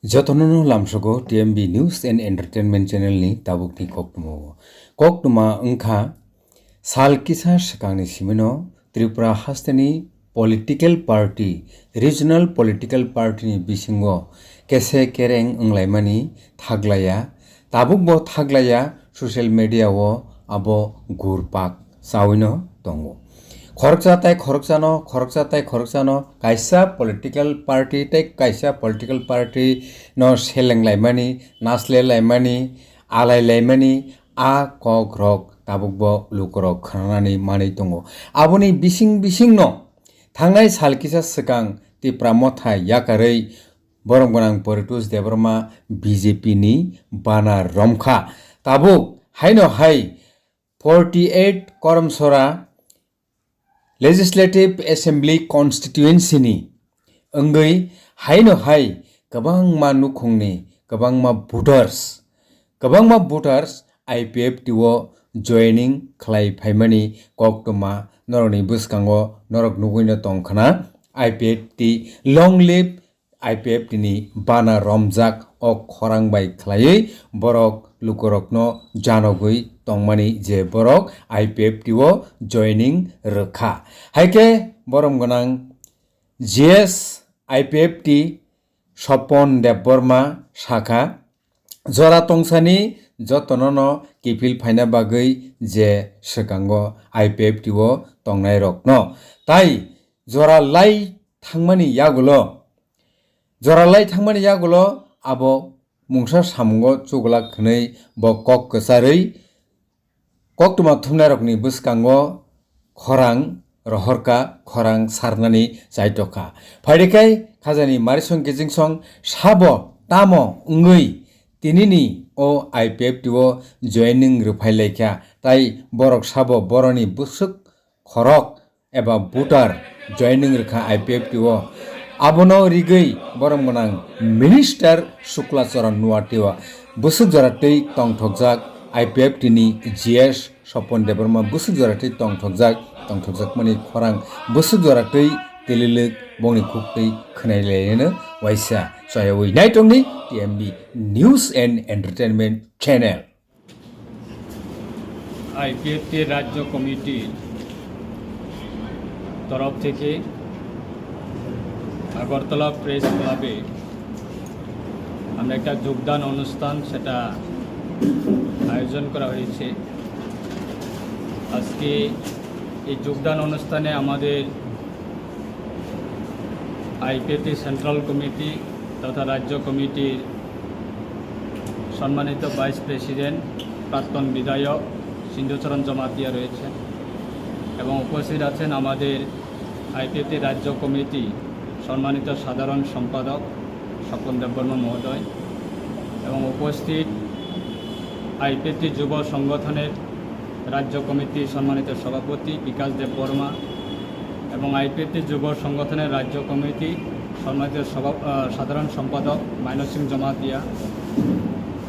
Jotonono lamsogo TMB News and Entertainment Channel ni tabukni koktumo. Koktuma ungkha sal kisa sakangni simino Tripura hasteni political party, regional political party ni bisingo kese kereng unglaimani thaglaya, tabukbo thaglaya social media wo abo gurpak sawino tongo. Khorokjano kaisa political party tei kaisa political party no selenglai naslelaimani alailaimani a kok rok tabukbo lukorok khanani manui tongo aboni bising no thangnai salkisa swkang Tripura mothai yakarei borong gonang Portus Deborma BJP ni bana romkha tabuk haino hai 48 Koromsora Legislative Assembly constituency ni ongoi haino hai kabangma nukhungni kabangma voters IPFT wo joining khlai phaimani koktoma noroni buskango norok nuguino tongkhana IPFT long live IPFT ni bana romjak ok khorang bai khlaiui borok lukorokno janogui tongmani je borok IPFT wo joining rokha haike borom gonang GS IPFT Sopon Deborma Shakha jora tongsani jotonono kifil phaina bagui je swakango IPFT wo tongnai rokno tai joralai thangmani yagulo abo mungsa samungo chugla khnei bo kok kwsarui koktuma thumnairokni bwskango khorang rohorka khorang sarnani chaitokha phairekai khajani marisong gejingsong sabo tamo ungui tinini o IPFT o joining ruphailekha tai borok sabo boroni busuk khorok eba voter joining rokha IPFT o abono rigui borom gonang minister Suklacharan Nuwatiwa busuk jaratei tongthokjak IPFT ni GS Sopon Deborma busuk jaratei tongthokjak mani khorang busuk jaratei teliluk bongni khuktai khnailaieno waisa soyawi naitongni TMB News and Entertainment Channel IPFT রাজ্য কমিটির তরফ থেকে Agartala press ক্লাবে আমরা একটা যোগদান অনুষ্ঠান সেটা আয়োজন করা হয়েছে আজকে এই যোগদান অনুষ্ঠানে আমাদের IPFT সেন্ট্রাল কমিটি তথা রাজ্য কমিটির সম্মানিত ভাইস প্রেসিডেন্ট প্রাক্তন বিধায়ক সিন্ধুচরণ জমাতিয়া রয়েছেন এবং উপস্থিত আছেন আমাদের IPFT রাজ্য কমিটি সম্মানিত সাধারণ সম্পাদক স্বপন দেববর্মা মহোদয় এবং উপস্থিত IPFT যুব সংগঠনের রাজ্য কমিটির সম্মানিত সভাপতি বিকাশ দেববর্মা এবং IPFT যুব সংগঠনের রাজ্য কমিটি সম্মানিত সাধারণ সম্পাদক মাইনর সিং জমাতিয়া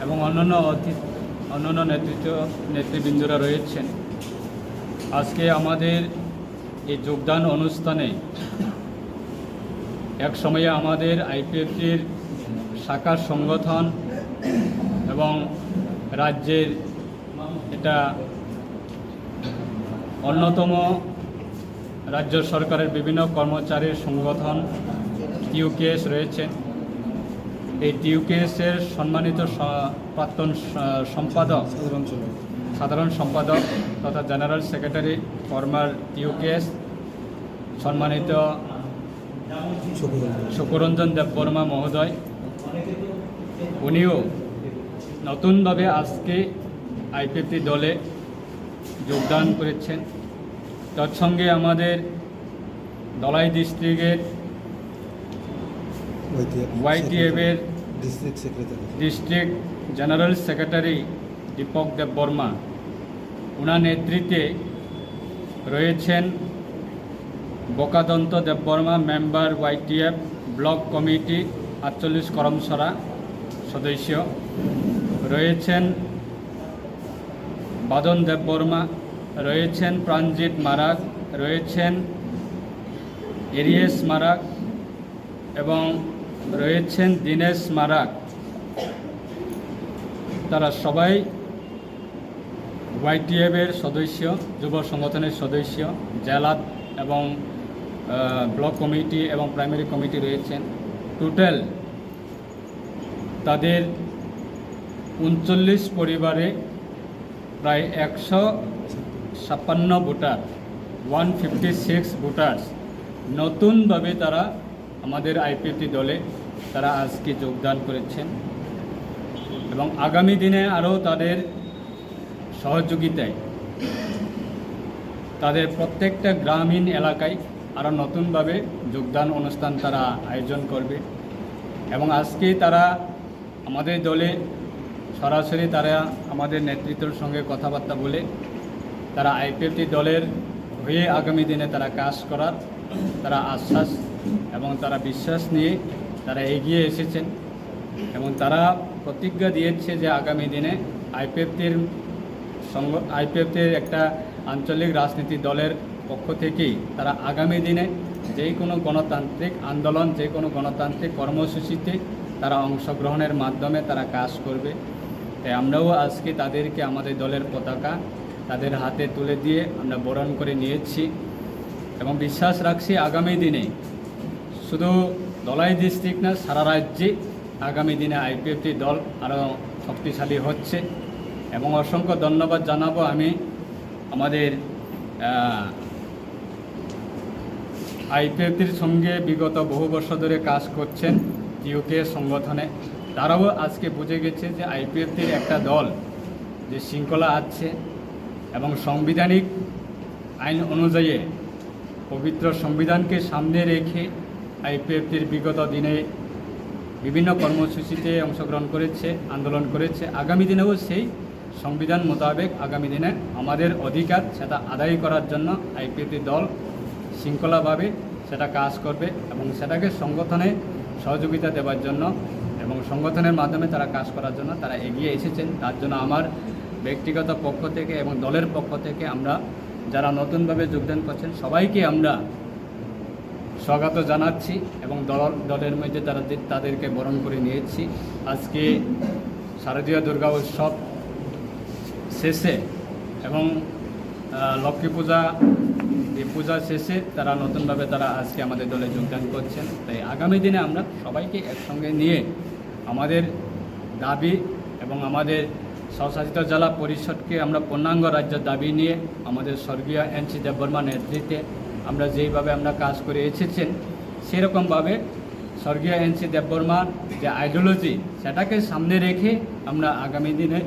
এবং অন্যান্য নেতৃবৃন্দরা রয়েছেন আজকে আমাদের এই যোগদান অনুষ্ঠানে এক সময়ে আমাদের IPFTর শাখা সংগঠন এবং রাজ্যের এটা অন্যতম রাজ্য সরকারের বিভিন্ন কর্মচারীর সংগঠন TUKS রয়েছেন এই TUKSের সম্মানিত প্রাক্তন সম্পাদক সাধারণ সম্পাদক তথা জেনারেল সেক্রেটারি ফরমার TUKS সম্মানিত শকুরঞ্জন দেববর্মা মহোদয় উনিও নতুনভাবে আজকে IPFT দলে যোগদান করেছেন তৎসঙ্গে আমাদের দলাই ডিস্ট্রিক্টের YTF এর district general secretary Dipak Debbarma ওনার নেতৃত্বে রয়েছেন বকাদন্ত Debbarma member YTF block committee 48 Karamchhara সদস্য রয়েছেন বাদন দেববর্মা রয়েছেন প্রাণজিৎ মারাক রয়েছেন এরিয়েস মারাক এবং রয়েছেন দীনেশ মারাক, তারা সবাই YTF-এর সদস্য, যুব সংগঠনের সদস্য, জেলা এবং ব্লক কমিটি এবং প্রাইমারি কমিটি রয়েছেন। টোটাল তাদের 39 পরিবারে প্রায় 156 ভোটার, 156 ভোটার্স নতুনভাবে তারা আমাদের IPFT দলে তারা আজকে যোগদান করেছেন এবং আগামী দিনে আরও তাদের সহযোগিতায় তাদের প্রত্যেকটা গ্রামীণ এলাকায় আরও নতুনভাবে যোগদান অনুষ্ঠান তারা আয়োজন করবে এবং আজকে তারা আমাদের দলে সরাসরি তারা আমাদের নেতৃত্বের সঙ্গে কথাবার্তা বলে তারা IPFT দলের হয়ে আগামী দিনে তারা কাজ করার তারা আশ্বাস এবং তারা বিশ্বাস নিয়ে তারা এগিয়ে এসেছেন এবং তারা প্রতিজ্ঞা দিয়েছে যে আগামী দিনে IPFT-র একটা আঞ্চলিক রাজনীতি দলের পক্ষ থেকেই তারা আগামী দিনে যে কোনো গণতান্ত্রিক আন্দোলন, যে কোনো গণতান্ত্রিক কর্মসূচিতে তারা অংশগ্রহণের মাধ্যমে তারা কাজ করবে। তাই আমরাও আজকে তাদেরকে আমাদের দলের পতাকা তাদের হাতে তুলে দিয়ে আমরা বরণ করে নিয়েছি এবং বিশ্বাস রাখছি আগামী দিনে শুধু ধলাই ডিস্ট্রিক্ট না, সারা রাজ্যে আগামী দিনে IPFT দল আরও শক্তিশালী হচ্ছে এবং অসংখ্য ধন্যবাদ জানাবো আমি আমাদের IPFTর সঙ্গে বিগত বহু বছর ধরে কাজ করছেন TUK সংগঠনে, তারাও আজকে বুঝে গেছে যে IPFTর একটা দল যে শৃঙ্খলা আছে এবং সাংবিধানিক আইন অনুযায়ী পবিত্র সংবিধানকে সামনে রেখে IPFTর বিগত দিনে বিভিন্ন কর্মসূচিতে অংশগ্রহণ করেছে, আন্দোলন করেছে। আগামী দিনেও সেই সংবিধান মোতাবেক আগামী দিনে আমাদের অধিকার সেটা আদায় করার জন্য IPFT দল শৃঙ্খলাভাবে সেটা কাজ করবে এবং সেটাকে সংগঠনে সহযোগিতা দেওয়ার জন্য এবং সংগঠনের মাধ্যমে তারা কাজ করার জন্য তারা এগিয়ে এসেছেন। তার জন্য আমার ব্যক্তিগত পক্ষ থেকে এবং দলের পক্ষ থেকে আমরা যারা নতুনভাবে যোগদান করছেন সবাইকে আমরা স্বাগত জানাচ্ছি এবং দলের মধ্যে তাদেরকে বরণ করে নিয়েছি। আজকে শারদীয় দুর্গা উৎসব শেষে এবং লক্ষ্মী পূজা, এই পূজা শেষে তারা নতুনভাবে তারা আজকে আমাদের দলে যোগদান করছেন। তাই আগামী দিনে আমরা সবাইকে একসঙ্গে নিয়ে আমাদের দাবি এবং আমাদের স্বশাসিত জেলা পরিষদকে আমরা পূর্ণাঙ্গ রাজ্যের দাবি নিয়ে আমাদের স্বর্গীয় NC দেববর্মা নেতৃত্বে আমরা যেইভাবে আমরা কাজ করে এসেছেন সেরকমভাবে স্বর্গীয় NC দেববর্মার যে আইডিওলজি সেটাকে সামনে রেখে আমরা আগামী দিনে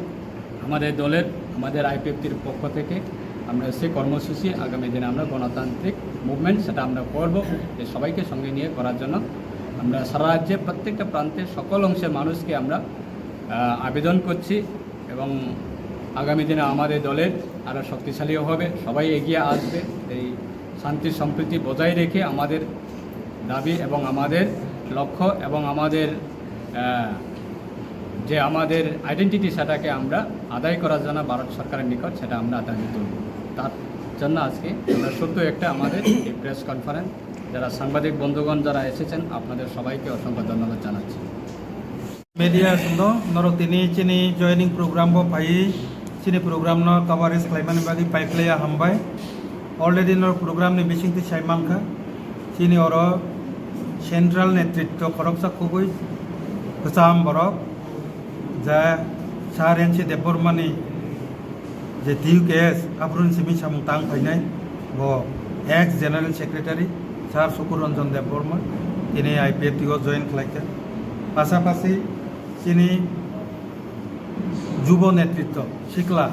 আমাদের দলের আমাদের IPFTর পক্ষ থেকে আমরা সেই কর্মসূচি আগামী দিনে আমরা গণতান্ত্রিক মুভমেন্ট সেটা আমরা করব। যে সবাইকে সঙ্গে নিয়ে করার জন্য আমরা সারা রাজ্যে প্রত্যেকটা প্রান্তের সকল অংশের মানুষকে আমরা আবেদন করছি এবং আগামী দিনে আমাদের দলের আরও শক্তিশালী হবে, সবাই এগিয়ে আসবে। এই শান্তি সম্প্রীতি বজায় রেখে আমাদের দাবি এবং আমাদের লক্ষ্য এবং আমাদের যে আমাদের আইডেন্টিটি সেটাকে আমরা আদায় করার জন্য ভারত সরকারের নিকট সেটা আমরা আদায় তুলব। তার জন্য আজকে আমরা শুধু একটা আমাদের এই প্রেস কনফারেন্স, যারা সাংবাদিক বন্ধুগণ যারা এসেছেন আপনাদের সবাইকে অসংখ্য ধন্যবাদ জানাচ্ছি। Media sundo norok tini chini joining program bo pai chini program no coverage klaiman bagi pai playa hambai already nor program ni bising ti saimangkha chini oro central netritto khoroksa khubui kusam borok ja sarenchi debormani je TUKS abrun simi samung tang phainai bo ex general secretary sar Sukur Ranjan Deborma tini IPFT go join khlaika পাশাপাশি তিনি যুব নেতৃত্ব শিকলা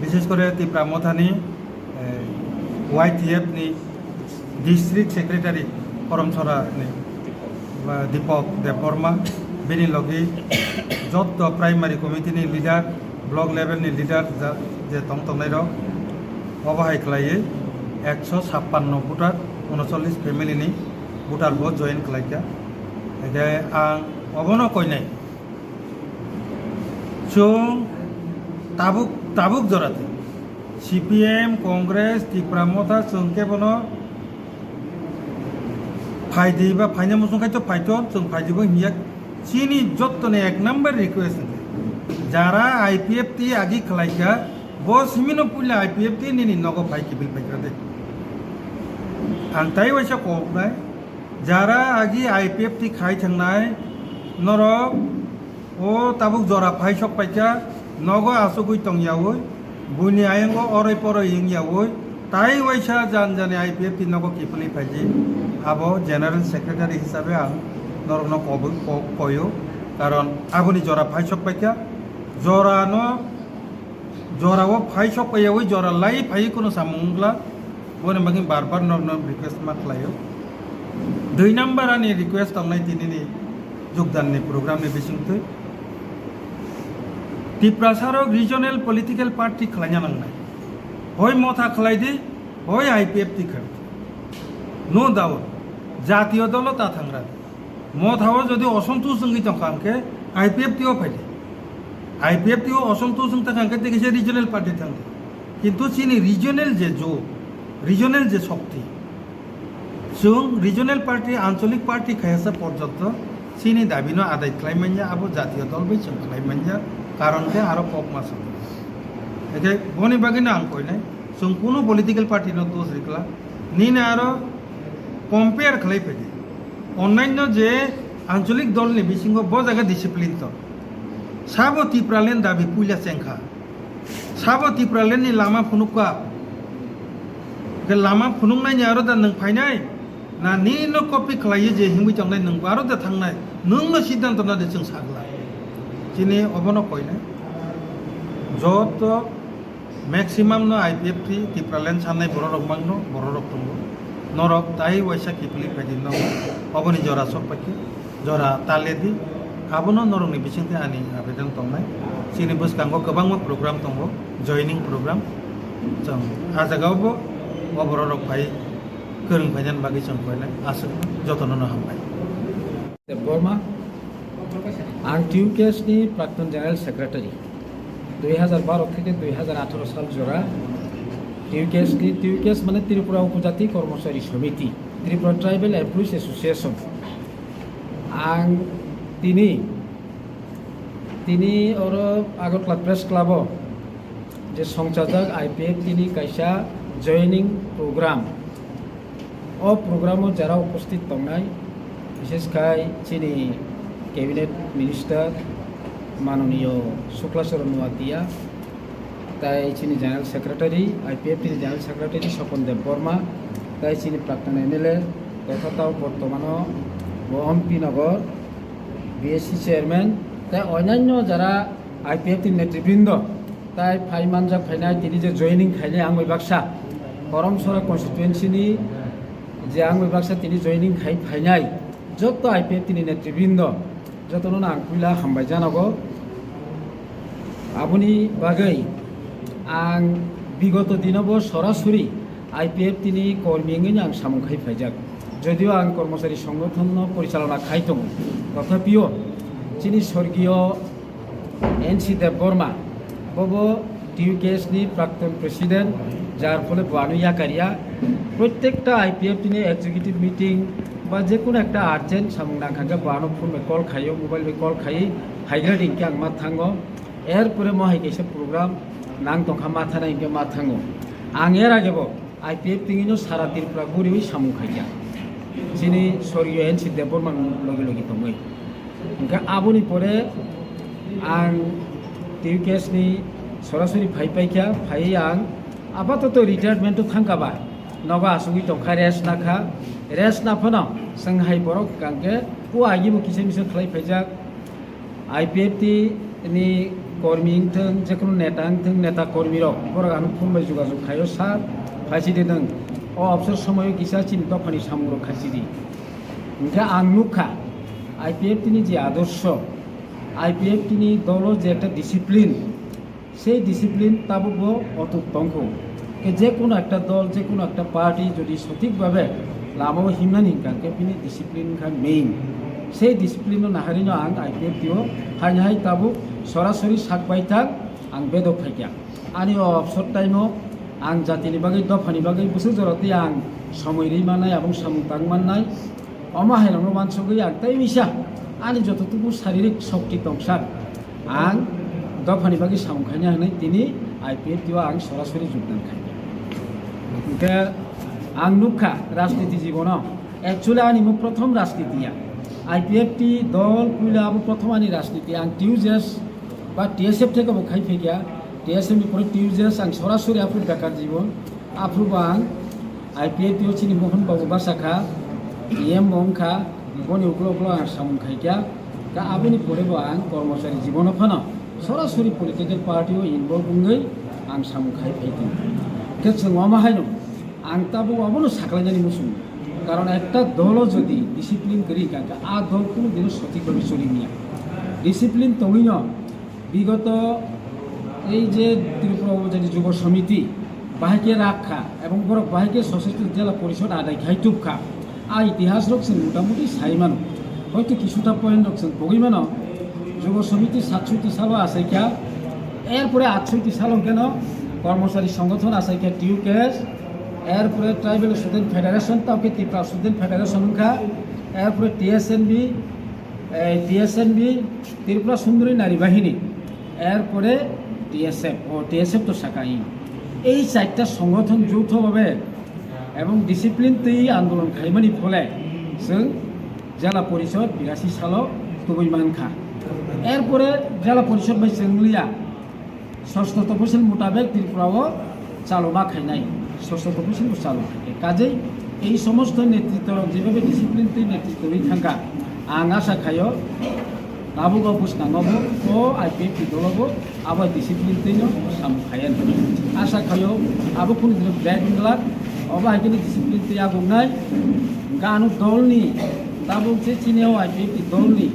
বিশেষ করে ত্রিপুরামথানি YTF ni district secretary Karamchhara ni Dipak Debbarma বেনি লগে যত প্রাইমারি কমিটিনি লিডার ব্লক লেভেলনি লিডার যে তংতংনাই রক অবহাই খালাयै 156 ভোটার 39 ফ্যামিলিनि ভোটার ভোট জয়েন খাलायखा आं अबनो कइनाय जों ताबुक जराते CPM Congress Tipramotha जों केबनो फायदे बा फायना मुसुंखाय तो फायतो जों फायदिबो हिया चीनी जत्तने एक नंबर रिक्वेस्ट जारा आईपीएफटी आगि खलाइका बस हिमिनो पुला आईपीएफटी निनि नगो फाय किबिल फायग्रा दे आं ताय वैसा कोबनाय जारा आगि आईपीएफटी खाय थांनाय नरक ओ ताबुक जरा फाय सक पाइका नगो आसुगुइ तंगयावै बुनि आयंगो अरै परै यंगयावै ताई वैसा जान जाने आईपीएफटी नगो किपलि फायजि आबो जनरल सेक्रेटारि हिसाबै आं नरकनो कयो कारण आबुनि जरा फाय सक पाइका जरानो जरावो फाय सक पाइयावै जरा लाई फाय कुनो सामुंग्ला बने बागि बार बार नरनो रिक्वेस्ट मा खालायो 2 नम्बर आनि रिक्वेस्ट आंनाय दिनैनि योगदाननि प्रग्रामनि बिसिंथै टिप्रासारक रिजनल पलिटिकल पार्टी खालायना नांनाय हय मथा खालायदि हय आईपीएफटी खाय नो डाउट जातीय दल ता थांग्रा मथाव जदि असंतोष जोंनि तंखांके आईपीएफटी ओ फायदे आईपीएफटी ओ असंतोष जों तंखांके देखिसे रिजनल पार्टी थांदे किंतु चिनि रिजनल जे जो रिजनल जे शक्ति जों रिजनल पार्टी आंचलिक पार्टी खायसा पर्यंत चिनि दाबिनो आदाय खालायमान्या आबो जातीय दल बै जों खालायमान्या कारण के आरो पक मास एके बनि बागिनो आं कयनाय जों कोनो पलिटिकल पार्टी न दोष रिकला निने आरो कम्पेयर खालायफैदे अन्यान्य जे आंचलिक दलनि बिसिङाव ब जायगा डिसिप्लिन तो साबो तिप्रालेन दाबि पुइला सेंखा साबो तिप्रालेननि लामा फुनुका के लामा फुनुंनायनि आरो दा नों फायनाय ना निनो कपि खालायो जे हिंबि थांनाय नों आरो दा थांनाय नोंनो सिद्धांत ना दे जों सागला चिनि अबनो कयनाय जत मैक्सिमाम नो आईपीएफटी तिप्रालेन साननाय बर' रकमांनो बर' रक दङ नरक ताई वैसा किपलि फायदिनो अबनि जरा सब पाखि जरा तालेदि आबनो नरकनि बिसिंथे आनि आवेदन दंनाय चिनि बुसकांगो गोबां प्रग्राम दङ जयनिं प्रग्राम जों आजागावबो बर' रक फाय गोरों फायनान बागै जों कयनाय आसो जतननो हामबाय बर्मा आं टिउकेएसनि प्राक्तन जेनेरेल सेक्रेटारि 2012 থেকে 2018 साल जरा टिउकेएस माने त्रिपुरा उपजाति कर्मचारी समिति त्रिपुरा ट्राइबल एमप्लॉइज एसोसिएशन आं तिनी और आगरतला प्रेस क्लाब जे संचालक आईपीएफ तिनी कैसा जॉइनिंग प्रोग्राम ओ प्रोग्राम जरा उपस्थित दंनाय विशेषकर चिनी कैबिनेट मिनिस्टर माननीय शुक्लाचरण नुवातिया ताई चिनी general secretary IPFT general secretary Swapan Deb Barma ताई चिनी प्राक्तन एमएलए तथा बर्तमान एमपी नगर बीएससी चेयरमैन ताई अन्यान्य जरा आईपीएफ टी नेतृबृंद ताई फाइ मानजा फाइनाय तिनी जे जॉइनिं खाइले आं बाक्सा करमसरा कन्स्टिट्युएन्सिनि जे आं बाक्सा तिनी जॉइनिं खाइ फाइनाय जत आईपीएफ टी नेतृबृंद जतनो आं पुला हामबाय जानांगौ आबुनि बागै आं विगत दिनावबो सरासरि आईपीएफ टीनि कर्मीङैनो आं सामुखाय फायजाक जदिव आं कर्मचारी संगठन परिचालना खाय दं तथापिও चिनि स्वर्गीय एनसी देव बर्मा बबो टिउकेएसनि प्राक्तन प्रेसिडेंट जार फले बानु याकारिया प्रत्येकटा आईपीएफ टीनि एक्जिक्यूटिव मीटिंग बा जेकुनो एक आर्जेंट सामुं नांखांगा बानो फोन में कल खायो मोबाइल में कल खाई हाइग्रा दिंके आं मा थांगो एरपरे महाय कैसे प्रोग्राम नां दंखा माथा नाइके मा थांगो आं एर आगेबो आईपीएफ टिंगिनो सारा त्रिपुरा गुरिबै सामुं खाइया जिनि स्वर्गीय एनसी देव बर्मा लगे लगे दङै ओंखा आबुनि परे आं टिउकेएसनि सरासरि फाइपाइखा फाइ आं आपातत रिटायारमेन्ट थांगाबा नगा आसुगि दंखा रेस्ट नाखा रेस्ट नाफोना संहाय बरक गांके को आगिबो किसे मिसे खलाय फाइजाक आईपीएफ नि कर्मी थों जेकुनु नेता थों नेता कर्मी रक बर आं फुंबाय जुगाजुग खायो सा फाइसिदे दं अ अफसर समय किसा चिन्ता फानि सामुरो खासिदि ओंखा आं नुखा आईपीएफ नि जे आदर्श आईपीएफ नि दल जे एक डिसिप्लिन সেই डिसिप्लिन ताबो अटुट दंखौ जेकुनो एक दल जेकुनो एक पार्टी जदि सठिकभावे लामाव हिमनानि गांके बिनि डिसिप्लिन खा मेइन से डिसिप्लिन नाहारिनो आं आईपीएफ दिओ हाय ताबो सरासरि साकबायथाक आं बेद फाइया आनि अफसर टाइमो आं जातिनि बागै दफानि बागै बुसु जरति आं समयरि मानाय आबुं सामुं तांमाननाय अमाहायनावनो मानसगै आं ताई मिसा आंनि जतटुकु शारीरिक शक्ति दंसार आं दफानि बागै सामुखायनो हानाय दिनै आइपिएफटिआव आं सरासरि जोगदान खालामो ओमफ्राय आं नुखा राजनीति जीवनाव एक्चुअली आंनि प्रथम राजनीतिया आइपिएफटी दल कुइलाबो प्रथम आंनि राजनीति आं टिउजेस बा टीएसएफ থেকে खायफैया टीएसएफ निफ्राय टिउजेस आं सरासरि आफु बेकार जीवन आफुबो आं आइपिएफटिआव चिनि मोहन बाबु बासाखा एम बंखा बनि उग्ल उग्ल आं सामुखायया दा आबुनि परेबो आं कर्मचारी जीवन फानो सरासरि पलिटिकल पार्टियाव इनभल्व बुङै आं सामुखाय फैदों के जों अमाहायनो आं ताबो अबनो साख्लायनानै मुसुं कारण একটা দল যদি ডিসিপ্লিন করি কাকা আ দল কোনো দিন সঠিকভাবে চলি নিয়া ডিসিপ্লিন তমিন বিগত এই যে ত্রিপুরা উপজাতি যুব সমিতি বাহিকে রাখা এবং বড় বাহিকে সশস্ত্র জেলা পরিষদ আদায় খাইতুবখা आ इतिहास रखছেন মোটামুটি সাইমানো হয়তো কিছুটা পয়েন্ট রকছেন বগিমানো যুব সমিতি 67 সালও আছে কিয়া এরপরে 68 সালও কেন কর্মচারী সংগঠন আছে কিয়া টিউকেএস এরপরে ট্রাইবেল স্টুডেন্ট ফেডারেশন তাকে ত্রিপুরা স্টুডেন্ট ফেডারেশন খা এরপরে টিএসএনবি ত্রিপুরা সুন্দরী নারী বাহিনী এরপরে টিএসএফ তো শাখাই এই চারটা সংগঠন যৌথভাবে এবং ডিসিপ্লিন তৈরি আন্দোলন খাইমানি ফলে जों জেলা পরিষদ 82 সালও তবৈমানখা এরপরে জেলা পরিষদ বাই চেংলিয়া ষষ্ঠ তফসিল মোতাবেক ত্রিপুরাও চালনা খাইনাই ষষ্ঠ তফসিল চালু থাকে কাজেই এই সমস্ত নেতৃত্ব যেভাবে ডিসিপ্লিন তৈরি নেতৃত্ব হয়ে থাকা आं आशा खायो नाबुगाव बुसनांगबो ओ आइपिएफटी दलबो आबा डिसिप्लिन तैनो सामुखायन आशा खायो आबो कुन दिन ब्रेक इंगला अबा हाइकेनि डिसिप्लिन तै आगुनाय गानु दलनि दाबो जे चिनेव आइपिएफटी दलनि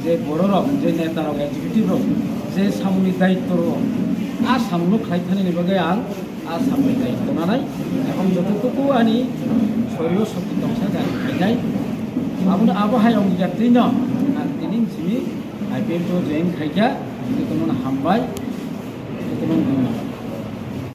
जे बररक जे नेतारक एक्जिक्यूटिव जे सामुनि दायित्व आ सामुनो खायथानि बागै आं आ सामुनि दायित्व नानाय एबं जतटुकु आनि शरीर शक्ति दंसा गायनाय आबुन आबहायाव गियात्रिनो आं दिनै सिमी आइपिएफटी जयेन खायखा बेखौनो हामबाय बेखौनो